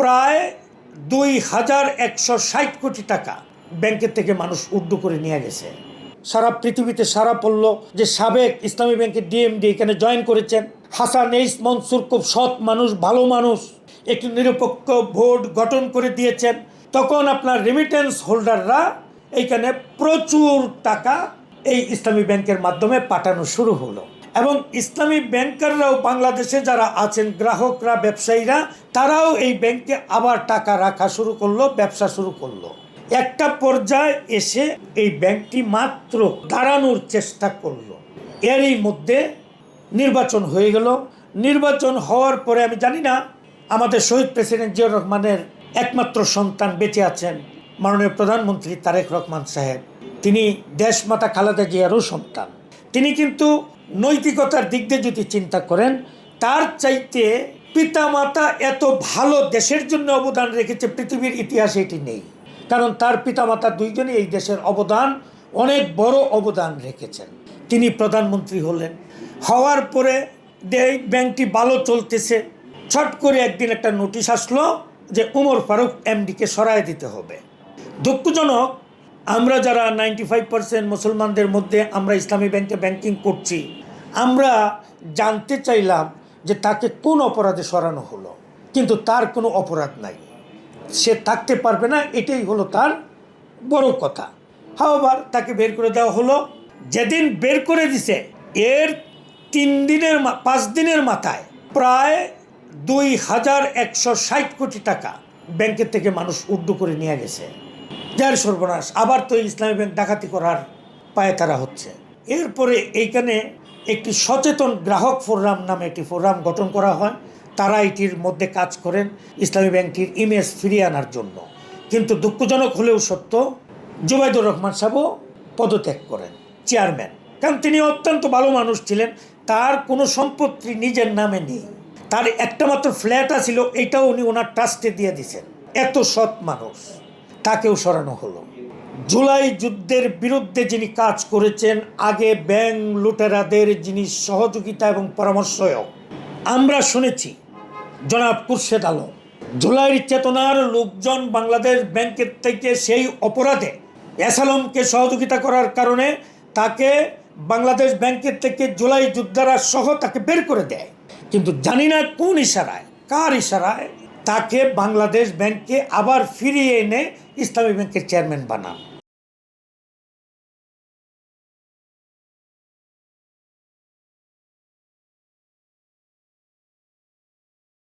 প্রায় 2160 কোটি টাকা ব্যাংকের থেকে মানুষ উড্ডু করে নিয়ে গেছে। সারা পৃথিবীতে সারা পড়ল যে সাবেক ইসলামী ব্যাংকের ডিএমডি এখানে জয়েন করেছেন। হাসান এইস মনসুর খুব সৎ মানুষ, ভালো মানুষ, একটি নিরপেক্ষ বোর্ড গঠন করে দিয়েছেন। তখন আপনার রেমিটেন্স হোল্ডাররা এইখানে প্রচুর টাকা এই ইসলামী ব্যাংকের মাধ্যমে পাঠানো শুরু হলো এবং ইসলামী ব্যাংকাররাও বাংলাদেশে যারা আছেন গ্রাহকরা, ব্যবসায়ীরা, তারাও এই ব্যাংকে আবার টাকা রাখা শুরু করলো, ব্যবসা শুরু করলো। একটা পর্যায়ে এসে এই ব্যাংকটি মাত্র দাঁড়ানোর চেষ্টা করলো। এরই মধ্যে নির্বাচন হয়ে গেল। নির্বাচন হওয়ার পরে আমি জানি না আমাদের শহীদ প্রেসিডেন্ট জিয়াউর রহমানের একমাত্র সন্তান বেঁচে আছেন, মাননীয় প্রধানমন্ত্রী তারেক রহমান সাহেব। তিনি দেশমাতা খালেদা জিয়ারও সন্তান। তিনি কিন্তু নৈতিকতার দিক দিয়ে যদি চিন্তা করেন, তার চাইতে পিতামাতা এত ভালো দেশের জন্য অবদান রেখেছে পৃথিবীর ইতিহাসে এটি নেই। কারণ তার পিতামাতা দুইজনই এই দেশের অবদান, অনেক বড় অবদান রেখেছেন। তিনি প্রধানমন্ত্রী হলেন, হওয়ার পরে ব্যাংকটি ভালো চলতেছে। ছট করে একদিন একটা নোটিশ আসলো যে উমর ফারুক এমডিকে সরায় দিতে হবে। দুঃখজনক, আমরা যারা 95% মুসলমানদের মধ্যে আমরা ইসলামী ব্যাংকে ব্যাংকিং করছি, আমরা জানতে চাইলাম যে তাকে কোন অপরাধে সরানো হলো, কিন্তু তার কোনো অপরাধ নাই, সে থাকতে পারবে না, এটাই হলো তার বড় কথা। হাওয়ার তাকে বের করে দেওয়া হলো। যেদিন বের করে দিছে এর 5 দিনের মাথায় প্রায় 2160 কোটি টাকা ব্যাংকের থেকে মানুষ উড্ডু করে নিয়ে গেছে। যার সর্বনাশ, আবার তো ইসলামী ব্যাংক ডাকাতি করার পায়ে তারা হচ্ছে। এরপরে এইখানে একটি সচেতন গ্রাহক ফোরাম নামে একটি ফোরাম গঠন করা হয়। তারা এটির মধ্যে কাজ করেন ইসলামী ব্যাংকটির ইমেজ ফিরিয়ে আনার জন্য। কিন্তু দুঃখজনক হলেও সত্য, জুবাইদুর রহমান সাহেবও পদত্যাগ করেন চেয়ারম্যান। কারণ তিনি অত্যন্ত ভালো মানুষ ছিলেন, তার কোনো সম্পত্তি নিজের নামে নেই, তার একটা মাত্র ফ্ল্যাট ছিল, এইটাও উনি ওনার ট্রাস্টে দিয়ে দিয়েছেন। এত সৎ মানুষ, তাকেও সরানো হলো। জুলাই যুদ্ধের বিরুদ্ধে যিনি কাজ করেছেন, আগে ব্যাংক লুটেরাদের যিনি সহযোগিতা এবং পরামর্শক, আমরা শুনেছি জনাব খুরশেদ আলম, জুলাইয়ের চেতনার লোকজন বাংলাদেশ ব্যাংকের থেকে সেই অপরাধে এসালমকে সহযোগিতা করার কারণে তাকে বাংলাদেশ ব্যাংকের থেকে জুলাই যোদ্ধারা সহ তাকে বের করে দেয়। কিন্তু জানি না কোন ইশারায়, কার ইশারায় তাকে বাংলাদেশ ব্যাংকে আবার ফিরিয়ে এনে ইসলামী ব্যাংকের চেয়ারম্যান বানান।